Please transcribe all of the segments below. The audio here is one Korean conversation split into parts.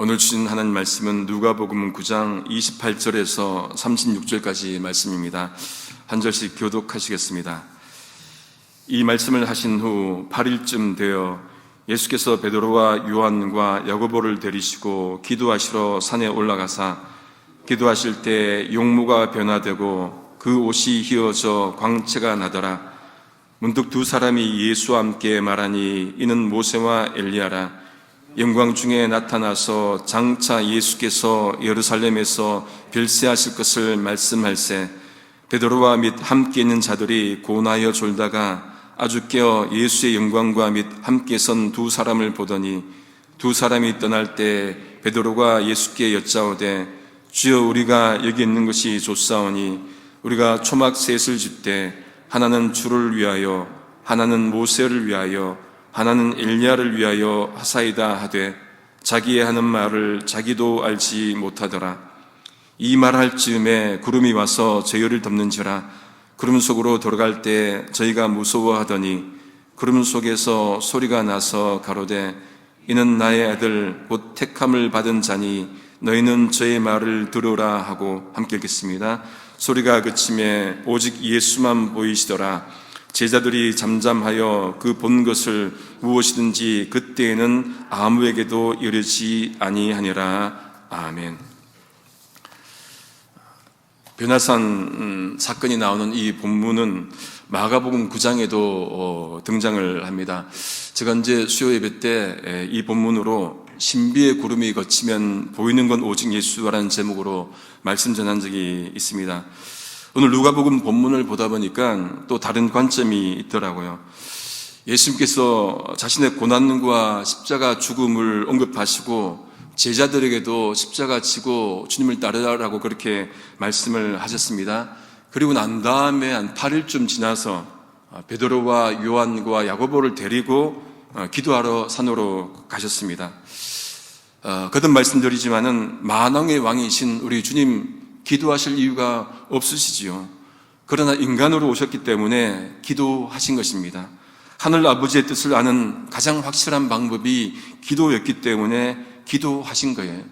오늘 주신 하나님 말씀은 누가복음 9장 28절에서 36절까지 말씀입니다. 한 절씩 교독하시겠습니다. 이 말씀을 하신 후 8일쯤 되어 예수께서 베드로와 요한과 야고보를 데리시고 기도하시러 산에 올라가사 기도하실 때 용모가 변화되고 그 옷이 휘어져 광채가 나더라. 문득 두 사람이 예수와 함께 말하니 이는 모세와 엘리야라. 영광 중에 나타나서 장차 예수께서 예루살렘에서 별세하실 것을 말씀할세 베드로와 및 함께 있는 자들이 고나여 졸다가 아주 깨어 예수의 영광과 및 함께 선 두 사람을 보더니 두 사람이 떠날 때 베드로가 예수께 여짜오되 주여 우리가 여기 있는 것이 좋사오니 우리가 초막 셋을 짓되 하나는 주를 위하여 하나는 모세를 위하여 하나는 엘리야를 위하여 하사이다 하되 자기의 하는 말을 자기도 알지 못하더라. 이 말할 즈음에 구름이 와서 저희를 덮는지라. 구름 속으로 들어갈 때 저희가 무서워하더니 구름 속에서 소리가 나서 가로되 이는 나의 아들 곧 택함을 받은 자니 너희는 저의 말을 들으라 하고 함께 읽겠습니다. 소리가 그침에 오직 예수만 보이시더라. 제자들이 잠잠하여 그 본 것을 무엇이든지 그때에는 아무에게도 이르지 아니하니라. 아멘. 변화산 사건이 나오는 이 본문은 마가복음 9장에도 등장을 합니다. 제가 이제 수요 예배 때 이 본문으로 신비의 구름이 걷히면 보이는 건 오직 예수라는 제목으로 말씀 전한 적이 있습니다. 오늘 누가복음 본문을 보다 보니까 또 다른 관점이 있더라고요. 예수님께서 자신의 고난과 십자가 죽음을 언급하시고 제자들에게도 십자가 지고 주님을 따르라고 그렇게 말씀을 하셨습니다. 그리고 난 다음에 한 8일쯤 지나서 베드로와 요한과 야고보를 데리고 기도하러 산으로 가셨습니다. 거듭 말씀드리지만은 만왕의 왕이신 우리 주님 기도하실 이유가 없으시지요. 그러나 인간으로 오셨기 때문에 기도하신 것입니다. 하늘 아버지의 뜻을 아는 가장 확실한 방법이 기도였기 때문에 기도하신 거예요.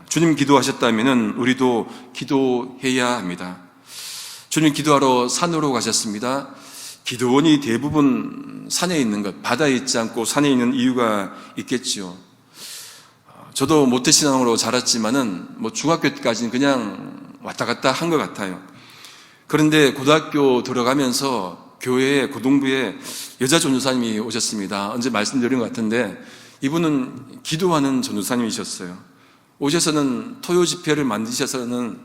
주님 기도하셨다면 우리도 기도해야 합니다. 주님 기도하러 산으로 가셨습니다. 기도원이 대부분 산에 있는 것, 바다에 있지 않고 산에 있는 이유가 있겠지요. 저도 모태신앙으로 자랐지만은 중학교 때까지는 그냥 왔다 갔다 한 것 같아요. 그런데 고등학교 들어가면서 교회에 고등부에 여자 전도사님이 오셨습니다. 언제 말씀드린 것 같은데 이분은 기도하는 전도사님이셨어요. 오셔서는 토요 집회를 만드셔서는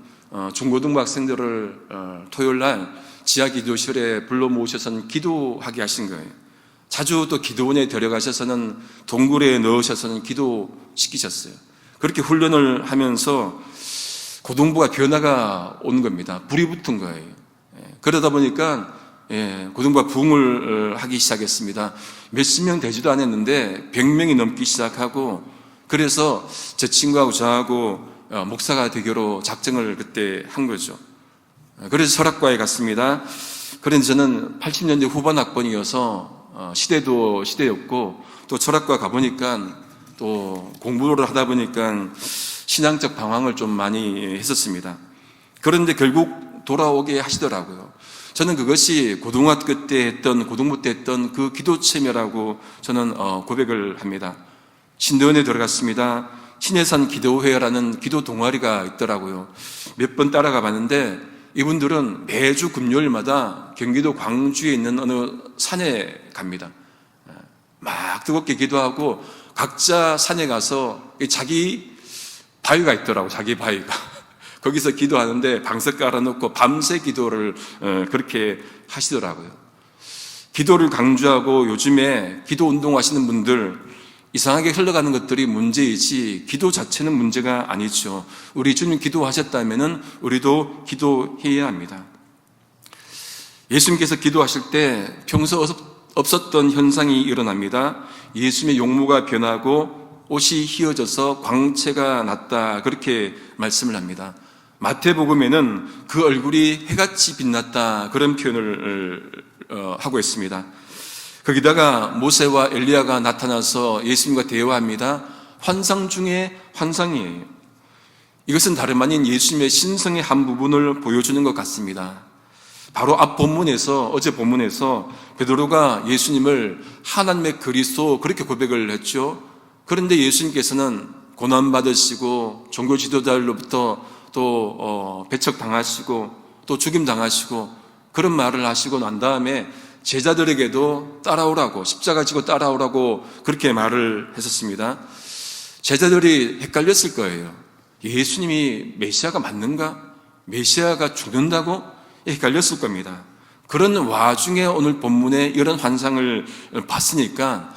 중고등부 학생들을 토요일날 지하 기도실에 불러 모으셔서는 기도하게 하신 거예요. 자주 또 기도원에 데려가셔서는 동굴에 넣으셔서는 기도시키셨어요. 그렇게 훈련을 하면서 고등부가 변화가 온 겁니다. 불이 붙은 거예요. 그러다 보니까 고등부가 부흥을 하기 시작했습니다. 몇십 명 되지도 않았는데 100명이 넘기 시작하고 그래서 제 친구하고 저하고 목사가 되기로 작정을 그때 한 거죠. 그래서 설학과에 갔습니다. 그런데 저는 80년대 후반 학번이어서 시대도 시대였고 또 철학과 가보니까 또 공부를 하다 보니까 신앙적 방황을 좀 많이 했었습니다. 그런데 결국 돌아오게 하시더라고요. 저는 그것이 고등학교 때 했던, 고등부 때 했던 그 기도 체험이라고 저는 고백을 합니다. 신대원에 들어갔습니다. 신해산 기도회라는 기도 동아리가 있더라고요. 몇 번 따라가 봤는데 이분들은 매주 금요일마다 경기도 광주에 있는 어느 산에 갑니다. 막 뜨겁게 기도하고 각자 산에 가서 자기 바위가 있더라고요. 자기 바위가. 거기서 기도하는데 방석 깔아놓고 밤새 기도를 그렇게 하시더라고요. 기도를 강조하고 요즘에 기도 운동하시는 분들 이상하게 흘러가는 것들이 문제이지 기도 자체는 문제가 아니죠. 우리 주님 기도하셨다면 우리도 기도해야 합니다. 예수님께서 기도하실 때 평소 없었던 현상이 일어납니다. 예수님의 용모가 변하고 옷이 휘어져서 광채가 났다 그렇게 말씀을 합니다. 마태복음에는 그 얼굴이 해같이 빛났다 그런 표현을 하고 있습니다. 거기다가 모세와 엘리야가 나타나서 예수님과 대화합니다. 환상 중에 환상이에요. 이것은 다름 아닌 예수님의 신성의 한 부분을 보여주는 것 같습니다. 바로 앞 본문에서, 어제 본문에서 베드로가 예수님을 하나님의 그리스도 그렇게 고백을 했죠. 그런데 예수님께서는 고난받으시고 종교 지도자들로부터 또 배척당하시고 또 죽임당하시고 그런 말을 하시고 난 다음에 제자들에게도 따라오라고, 십자가 지고 따라오라고 그렇게 말을 했었습니다. 제자들이 헷갈렸을 거예요. 예수님이 메시아가 맞는가? 메시아가 죽는다고? 헷갈렸을 겁니다. 그런 와중에 오늘 본문에 이런 환상을 봤으니까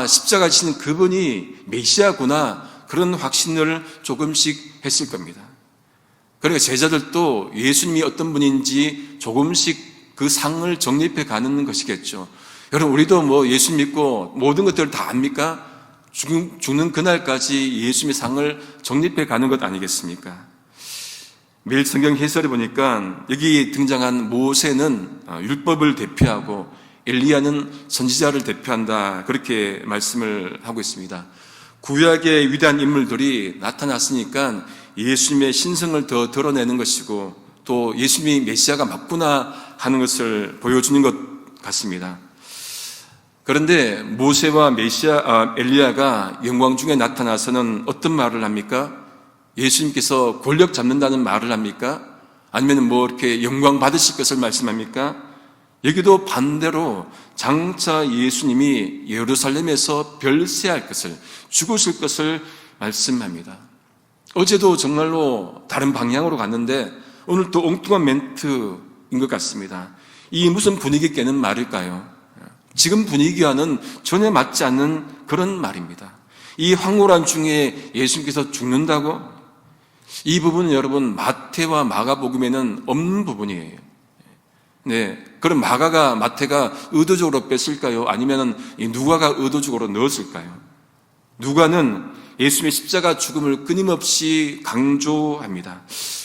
십자가 지는 그분이 메시아구나, 그런 확신을 조금씩 했을 겁니다. 그러니까 제자들도 예수님이 어떤 분인지 조금씩 그 상을 정립해 가는 것이겠죠. 여러분, 우리도 예수님 믿고 모든 것들을 다 압니까? 죽는 그날까지 예수님의 상을 정립해 가는 것 아니겠습니까? 매일 성경 해설해 보니까 여기 등장한 모세는 율법을 대표하고 엘리야는 선지자를 대표한다, 그렇게 말씀을 하고 있습니다. 구약의 위대한 인물들이 나타났으니까 예수님의 신성을 더 드러내는 것이고 또 예수님이 메시아가 맞구나 하는 것을 보여주는 것 같습니다. 그런데 모세와 엘리야가 영광 중에 나타나서는 어떤 말을 합니까? 예수님께서 권력 잡는다는 말을 합니까? 아니면 이렇게 영광 받으실 것을 말씀합니까? 여기도 반대로 장차 예수님이 예루살렘에서 별세할 것을, 죽으실 것을 말씀합니다. 어제도 정말로 다른 방향으로 갔는데 오늘 또 엉뚱한 멘트인 것 같습니다. 이 무슨 분위기 깨는 말일까요? 지금 분위기와는 전혀 맞지 않는 그런 말입니다. 이 황홀한 중에 예수님께서 죽는다고? 이 부분은 여러분 마태와 마가복음에는 없는 부분이에요. 네, 그럼 마태가 의도적으로 뺐을까요? 아니면 누가가 의도적으로 넣었을까요? 누가는 예수님의 십자가 죽음을 끊임없이 강조합니다.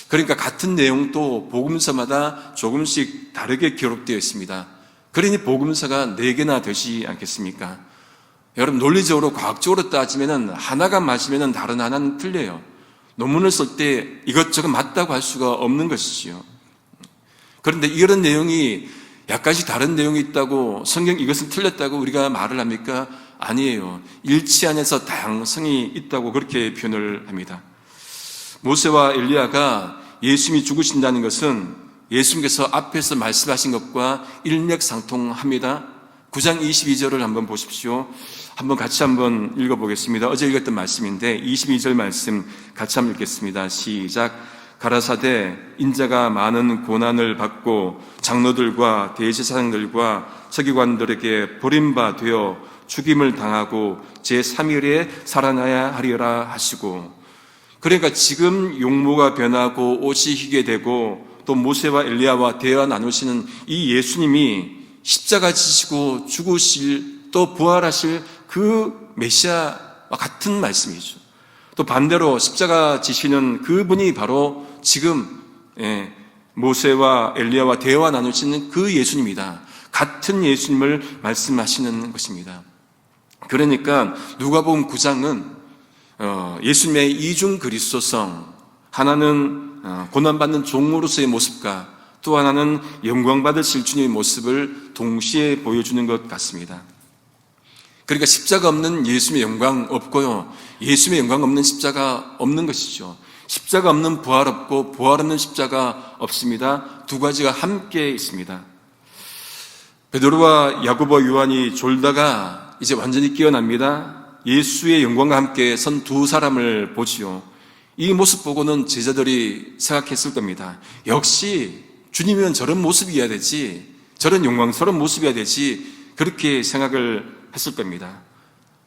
그러니까 같은 내용도 복음서마다 조금씩 다르게 기록되어 있습니다. 그러니 복음서가 4개나 되지 않겠습니까? 여러분, 논리적으로 과학적으로 따지면 하나가 맞으면 다른 하나는 틀려요. 논문을 쓸 때 이것저것 맞다고 할 수가 없는 것이지요. 그런데 이런 내용이 약간씩 다른 내용이 있다고, 성경 이것은 틀렸다고 우리가 말을 합니까? 아니에요. 일치 안에서 다양성이 있다고 그렇게 표현을 합니다. 모세와 엘리야가 예수님이 죽으신다는 것은 예수님께서 앞에서 말씀하신 것과 일맥상통합니다. 9장 22절을 한번 보십시오. 같이 한번 읽어보겠습니다. 어제 읽었던 말씀인데 22절 말씀 같이 한번 읽겠습니다. 시작. 가라사대 인자가 많은 고난을 받고 장로들과 대제사장들과 서기관들에게 버림바 되어 죽임을 당하고 제3일에 살아나야 하리라 하시고, 그러니까 지금 용모가 변하고 옷이 희게 되고 또 모세와 엘리야와 대화 나누시는 이 예수님이 십자가 지시고 죽으실, 또 부활하실 그 메시아와 같은 말씀이죠. 또 반대로 십자가 지시는 그분이 바로 지금 모세와 엘리야와 대화 나누시는 그 예수님이다. 같은 예수님을 말씀하시는 것입니다. 그러니까 누가복음 9장은 예수님의 이중 그리스도성, 하나는 고난받는 종으로서의 모습과 또 하나는 영광받으실 주님의 모습을 동시에 보여주는 것 같습니다. 그러니까 십자가 없는 예수님의 영광 없고요, 예수님의 영광 없는 십자가 없는 것이죠. 십자가 없는 부활 없고 부활 없는 십자가 없습니다. 두 가지가 함께 있습니다. 베드로와 야고보, 요한이 졸다가 이제 완전히 깨어납니다. 예수의 영광과 함께 선 두 사람을 보지요. 이 모습 보고는 제자들이 생각했을 겁니다. 역시 주님이면 저런 모습이어야 되지, 저런 영광스러운 모습이어야 되지, 그렇게 생각을 했을 겁니다.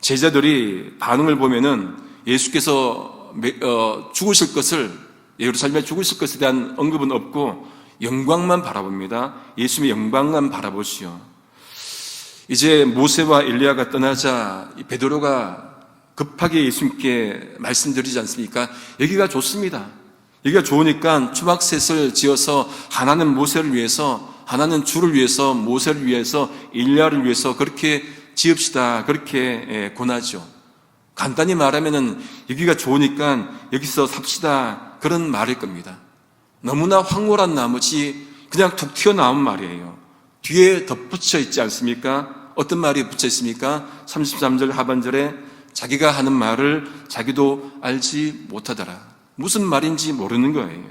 제자들이 반응을 보면은 예수께서 죽으실 것을, 예루살렘에 죽으실 것에 대한 언급은 없고 영광만 바라봅니다. 예수님의 영광만 바라보시오. 이제 모세와 엘리야가 떠나자 베드로가 급하게 예수님께 말씀드리지 않습니까? 여기가 좋습니다. 여기가 좋으니까 초막셋을 지어서 하나는 모세를 위해서, 하나는 주를 위해서, 모세를 위해서, 엘리야를 위해서 그렇게 지읍시다, 그렇게 권하죠. 간단히 말하면은 여기가 좋으니까 여기서 삽시다, 그런 말일 겁니다. 너무나 황홀한 나머지 그냥 툭 튀어나온 말이에요. 뒤에 덧붙여 있지 않습니까? 어떤 말이 붙여 있습니까? 33절 하반절에 자기가 하는 말을 자기도 알지 못하더라. 무슨 말인지 모르는 거예요.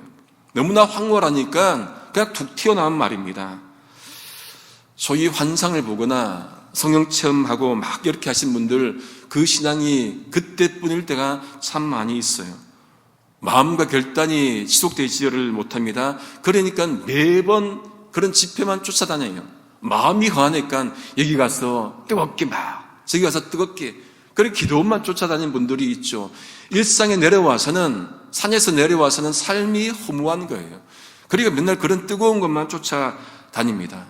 너무나 황홀하니까 그냥 툭 튀어나온 말입니다. 소위 환상을 보거나 성령 체험하고 막 이렇게 하신 분들, 그 신앙이 그때뿐일 때가 참 많이 있어요. 마음과 결단이 지속되지를 못합니다. 그러니까 매번 그런 집회만 쫓아다녀요. 마음이 허하니까 여기 가서 뜨겁게 막, 저기 가서 뜨겁게, 그런 기도만 쫓아다니는 분들이 있죠. 일상에 내려와서는, 산에서 내려와서는 삶이 허무한 거예요. 그러니까 맨날 그런 뜨거운 것만 쫓아다닙니다.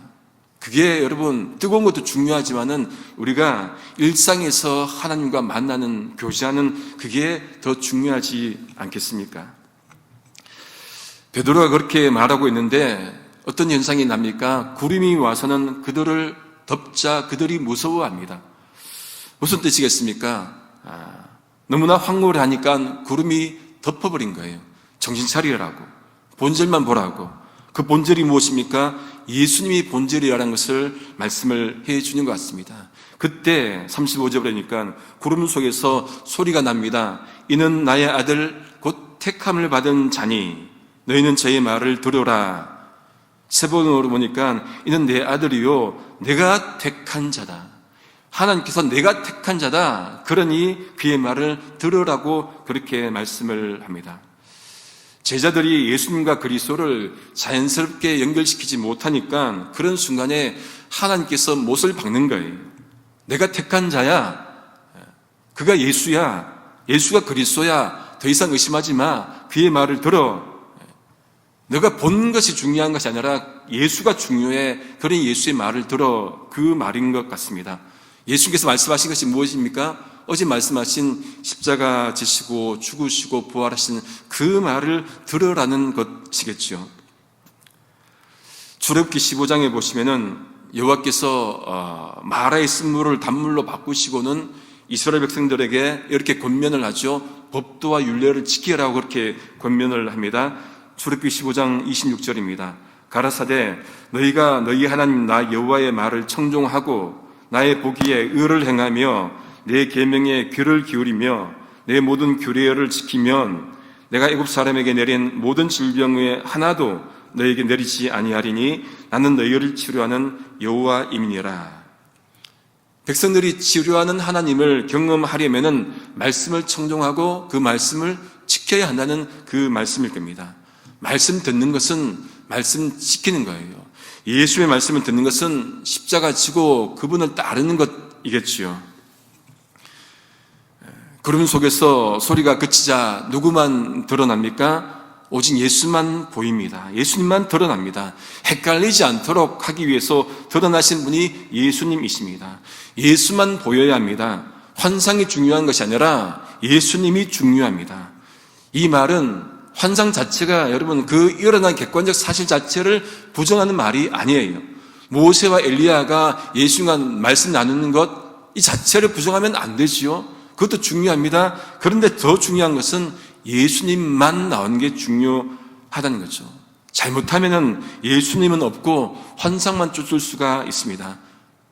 그게 여러분, 뜨거운 것도 중요하지만은 우리가 일상에서 하나님과 만나는, 교제하는 그게 더 중요하지 않겠습니까? 베드로가 그렇게 말하고 있는데 어떤 현상이 납니까? 구름이 와서는 그들을 덮자 그들이 무서워합니다. 무슨 뜻이겠습니까? 너무나 황홀하니까 구름이 덮어버린 거예요. 정신 차리라고, 본질만 보라고. 그 본질이 무엇입니까? 예수님이 본질이라는 것을 말씀을 해 주는 것 같습니다. 그때 35절 보니까 구름 속에서 소리가 납니다. 이는 나의 아들 곧 택함을 받은 자니 너희는 저의 말을 들으라. 세 번으로 보니까 이는 내 아들이요 내가 택한 자다. 하나님께서 내가 택한 자다, 그러니 그의 말을 들으라고 그렇게 말씀을 합니다. 제자들이 예수님과 그리스도를 자연스럽게 연결시키지 못하니까 그런 순간에 하나님께서 못을 박는 거예요. 내가 택한 자야, 그가 예수야, 예수가 그리스도야, 더 이상 의심하지 마, 그의 말을 들어. 너가 본 것이 중요한 것이 아니라 예수가 중요해, 그러니 예수의 말을 들어, 그 말인 것 같습니다. 예수님께서 말씀하신 것이 무엇입니까? 어제 말씀하신 십자가 지시고 죽으시고 부활하신 그 말을 들으라는 것이겠죠. 출애굽기 15장에 보시면은 여호와께서 마라의 쓴물을 단물로 바꾸시고는 이스라엘 백성들에게 이렇게 권면을 하죠. 법도와 율례를 지키라고 그렇게 권면을 합니다. 출애굽기 15장 26절입니다. 가라사대 너희가 너희 하나님 나 여호와의 말을 청종하고 나의 보기에 의를 행하며 내 계명에 귀를 기울이며 내 모든 규례를 지키면 내가 애굽 사람에게 내린 모든 질병의 하나도 너희에게 내리지 아니하리니 나는 너희를 치료하는 여호와임이니라. 백성들이 치료하는 하나님을 경험하려면은 말씀을 청종하고 그 말씀을 지켜야 한다는 그 말씀일 겁니다. 말씀 듣는 것은 말씀 지키는 거예요. 예수의 말씀을 듣는 것은 십자가 지고 그분을 따르는 것이겠지요. 구름 속에서 소리가 그치자 누구만 드러납니까? 오직 예수만 보입니다. 예수님만 드러납니다. 헷갈리지 않도록 하기 위해서 드러나신 분이 예수님이십니다. 예수만 보여야 합니다. 환상이 중요한 것이 아니라 예수님이 중요합니다. 이 말은 환상 자체가 여러분 그 일어난 객관적 사실 자체를 부정하는 말이 아니에요. 모세와 엘리야가 예수님과 말씀 나누는 것 이 자체를 부정하면 안 되지요. 그것도 중요합니다. 그런데 더 중요한 것은 예수님만 나오는 게 중요하다는 거죠. 잘못하면은 예수님은 없고 환상만 쫓을 수가 있습니다.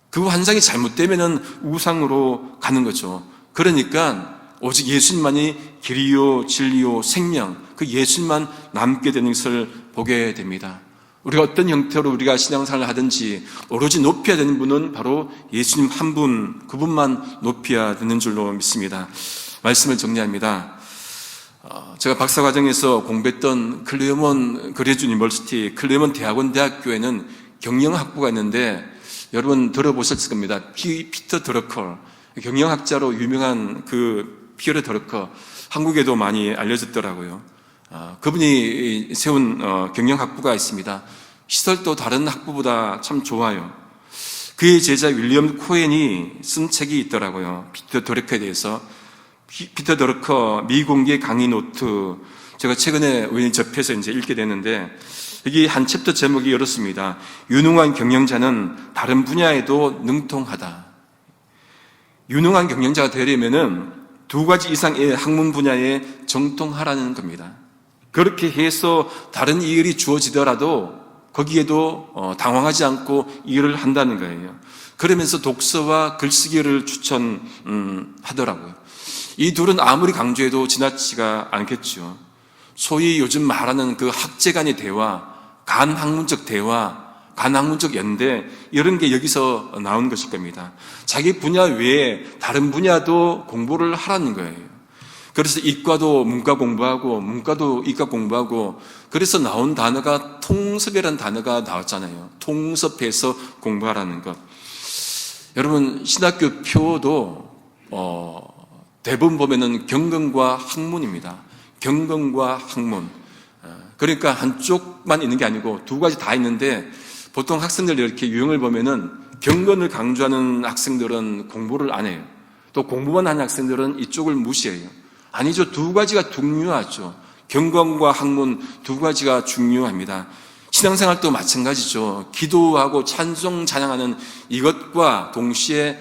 그 환상이 잘못되면은 우상으로 가는 거죠. 그러니까 오직 예수님만이 길이요 진리요 생명, 그 예수님만 남게 되는 것을 보게 됩니다. 우리가 어떤 형태로 우리가 신앙생활을 하든지 오로지 높여야 되는 분은 바로 예수님 한 분, 그분만 높여야 되는 줄로 믿습니다. 말씀을 정리합니다. 제가 박사과정에서 공부했던 클레어몬 그레이트 유니버시티, 클레어몬 대학원대학교에는 경영학부가 있는데 여러분 들어보셨을 겁니다. 피터 드러커, 경영학자로 유명한 그 피터 드러커, 한국에도 많이 알려졌더라고요. 그분이 세운 경영학부가 있습니다. 시설도 다른 학부보다 참 좋아요. 그의 제자 윌리엄 코엔이 쓴 책이 있더라고요. 피터 드러커에 대해서. 피터 드러커 미공개 강의 노트, 제가 최근에 우연히 접해서 이제 읽게 됐는데 여기 한 챕터 제목이 이렇습니다. 유능한 경영자는 다른 분야에도 능통하다. 유능한 경영자가 되려면은 2가지 이상의 학문 분야에 정통하라는 겁니다. 그렇게 해서 다른 일이 주어지더라도 거기에도 당황하지 않고 일을 한다는 거예요. 그러면서 독서와 글쓰기를 추천하더라고요. 이 둘은 아무리 강조해도 지나치지가 않겠죠. 소위 요즘 말하는 그 학제 간의 대화, 간학문적 대화, 간학문적 연대, 이런 게 여기서 나온 것일 겁니다. 자기 분야 외에 다른 분야도 공부를 하라는 거예요. 그래서 이과도 문과 공부하고 문과도 이과 공부하고, 그래서 나온 단어가 통섭이라는 단어가 나왔잖아요. 통섭해서 공부하라는 것. 여러분, 신학교 표도 대부분 보면은 경건과 학문입니다. 경건과 학문. 그러니까 한쪽만 있는 게 아니고 2가지 다 있는데, 보통 학생들 이렇게 유형을 보면은 경건을 강조하는 학생들은 공부를 안 해요. 또 공부만 하는 학생들은 이쪽을 무시해요. 아니죠. 2가지가 중요하죠. 경건과 학문 2가지가 중요합니다. 신앙생활도 마찬가지죠. 기도하고 찬송 찬양하는 이것과 동시에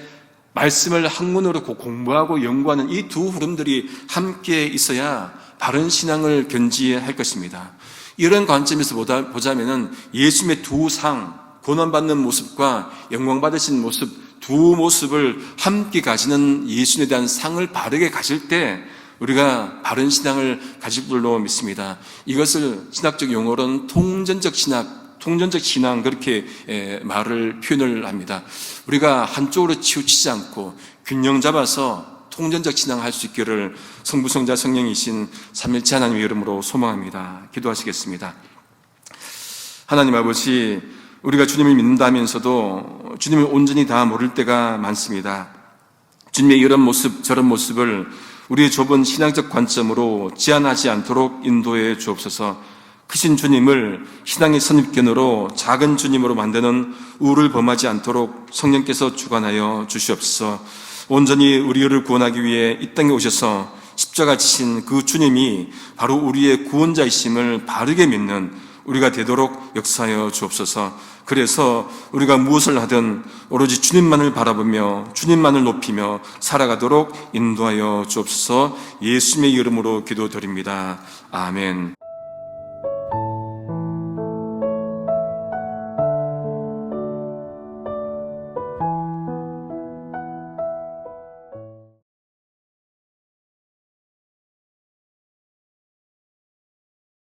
말씀을 학문으로 공부하고 연구하는 이 두 흐름들이 함께 있어야 바른 신앙을 견지할 것입니다. 이런 관점에서 보자면은 예수님의 2상, 고난받는 모습과 영광받으신 모습, 2 모습을 함께 가지는 예수님에 대한 상을 바르게 가질 때 우리가 바른 신앙을 가질 줄로 믿습니다. 이것을 신학적 용어로는 통전적 신앙 그렇게 표현을 합니다. 우리가 한쪽으로 치우치지 않고 균형 잡아서 통전적 신앙을 할 수 있기를 성부, 성자, 성령이신 삼일체 하나님의 이름으로 소망합니다. 기도하시겠습니다. 하나님 아버지, 우리가 주님을 믿는다면서도 주님을 온전히 다 모를 때가 많습니다. 주님의 이런 모습 저런 모습을 우리의 좁은 신앙적 관점으로 제한하지 않도록 인도해 주옵소서. 크신 주님을 신앙의 선입견으로 작은 주님으로 만드는 우를 범하지 않도록 성령께서 주관하여 주시옵소서. 온전히 우리를 구원하기 위해 이 땅에 오셔서 십자가 지신 그 주님이 바로 우리의 구원자이심을 바르게 믿는 우리가 되도록 역사하여 주옵소서. 그래서 우리가 무엇을 하든 오로지 주님만을 바라보며 주님만을 높이며 살아가도록 인도하여 주옵소서. 예수님의 이름으로 기도드립니다. 아멘.